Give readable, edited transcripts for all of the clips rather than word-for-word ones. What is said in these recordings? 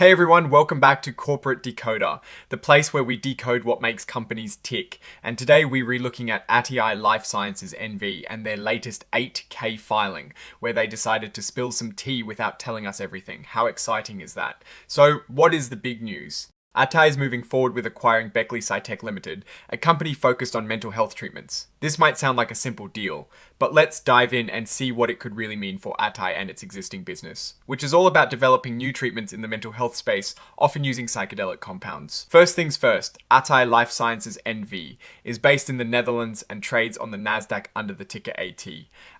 Hey everyone, welcome back to Corporate Decoder, the place where we decode what makes companies tick. And today we're relooking at ATAI Life Sciences NV and their latest 8K filing, where they decided to spill some tea without telling us everything. How exciting is that? So, what is the big news? ATAI is moving forward with acquiring Beckley Psytech Limited, a company focused on mental health treatments. This might sound like a simple deal, but let's dive in and see what it could really mean for ATAI and its existing business, which is all about developing new treatments in the mental health space, often using psychedelic compounds. First things first, ATAI Life Sciences NV is based in the Netherlands and trades on the Nasdaq under the ticker AT.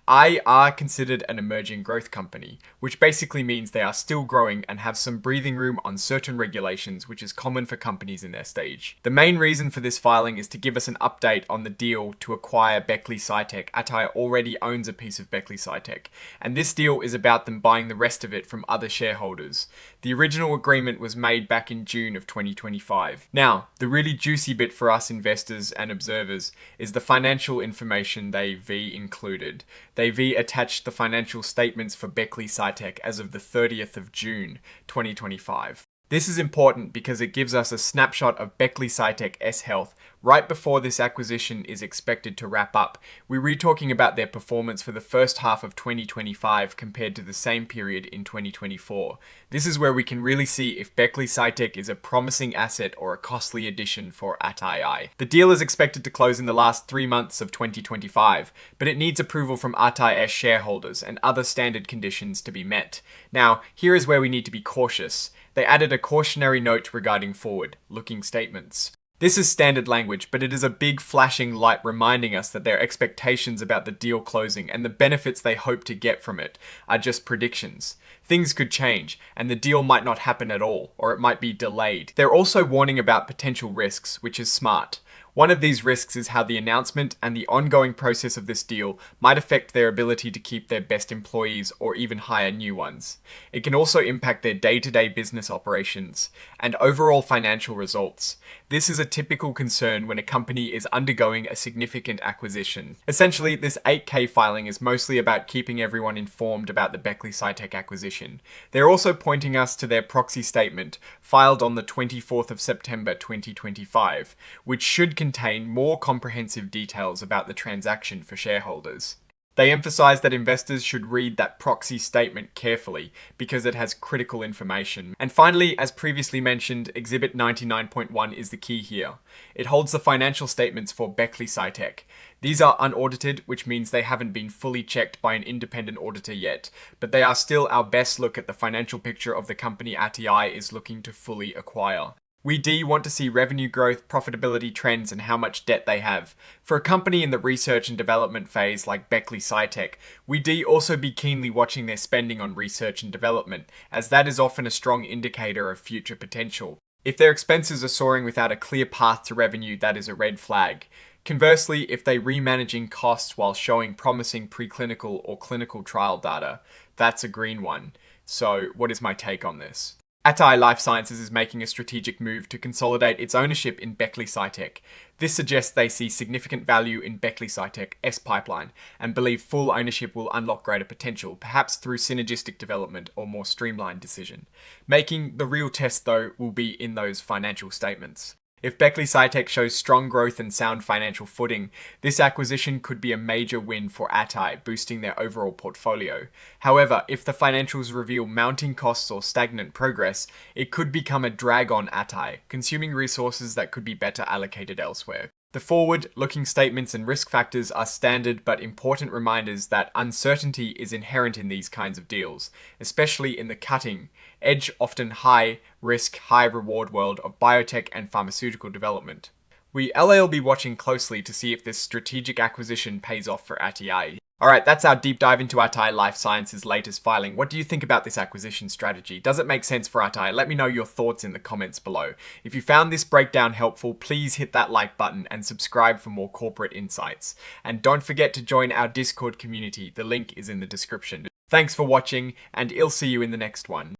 ATAI are considered an emerging growth company, which basically means they are still growing and have some breathing room on certain regulations, which is common for companies in their stage. The main reason for this filing is to give us an update on the deal to acquire Beckley Psytech. ATAI already owns a piece of Beckley Psytech, and this deal is about them buying the rest of it from other shareholders. The original agreement was made back in June of 2025. Now, the really juicy bit for us investors and observers is the financial information they've included. They've attached the financial statements for Beckley Psytech as of the 30th of June 2025. This is important because it gives us a snapshot of Beckley Psytech S Health right before this acquisition is expected to wrap up. We're talking about their performance for the first half of 2025 compared to the same period in 2024. This is where we can really see if Beckley Psytech is a promising asset or a costly addition for ATAI. The deal is expected to close in the last 3 months of 2025, but it needs approval from ATAI shareholders and other standard conditions to be met. Now, here is where we need to be cautious. They added a cautionary note regarding forward-looking statements. This is standard language, but it is a big flashing light reminding us that their expectations about the deal closing and the benefits they hope to get from it are just predictions. Things could change, and the deal might not happen at all, or it might be delayed. They're also warning about potential risks, which is smart. One of these risks is how the announcement and the ongoing process of this deal might affect their ability to keep their best employees or even hire new ones. It can also impact their day-to-day business operations and overall financial results. This is a typical concern when a company is undergoing a significant acquisition. Essentially, this 8K filing is mostly about keeping everyone informed about the Beckley Psytech acquisition. They're also pointing us to their proxy statement, filed on the 24th of September 2025, which should contain more comprehensive details about the transaction for shareholders. They emphasize that investors should read that proxy statement carefully because it has critical information. And finally, as previously mentioned, Exhibit 99.1 is the key here. It holds the financial statements for Beckley Psytech. These are unaudited, which means they haven't been fully checked by an independent auditor yet, but they are still our best look at the financial picture of the company ATAI is looking to fully acquire. We want to see revenue growth, profitability trends, and how much debt they have. For a company in the research and development phase like Beckley Psytech, we also be keenly watching their spending on research and development, as that is often a strong indicator of future potential. If their expenses are soaring without a clear path to revenue, that is a red flag. Conversely, if they're remanaging costs while showing promising preclinical or clinical trial data, that's a green one. So, what is my take on this? ATAI Life Sciences is making a strategic move to consolidate its ownership in Beckley Psytech. This suggests they see significant value in Beckley Psytech S pipeline and believe full ownership will unlock greater potential, perhaps through synergistic development or more streamlined decision. Making the real test, though, will be in those financial statements. If Beckley Psytech shows strong growth and sound financial footing, this acquisition could be a major win for ATAI, boosting their overall portfolio. However, if the financials reveal mounting costs or stagnant progress, it could become a drag on ATAI, consuming resources that could be better allocated elsewhere. The forward-looking statements and risk factors are standard but important reminders that uncertainty is inherent in these kinds of deals, especially in the cutting edge, often high-risk, high-reward world of biotech and pharmaceutical development. We'll be watching closely to see if this strategic acquisition pays off for ATAI. Alright, that's our deep dive into ATAI Life Sciences' latest filing. What do you think about this acquisition strategy? Does it make sense for ATAI? Let me know your thoughts in the comments below. If you found this breakdown helpful, please hit that like button and subscribe for more corporate insights. And don't forget to join our Discord community. The link is in the description. Thanks for watching, and I'll see you in the next one.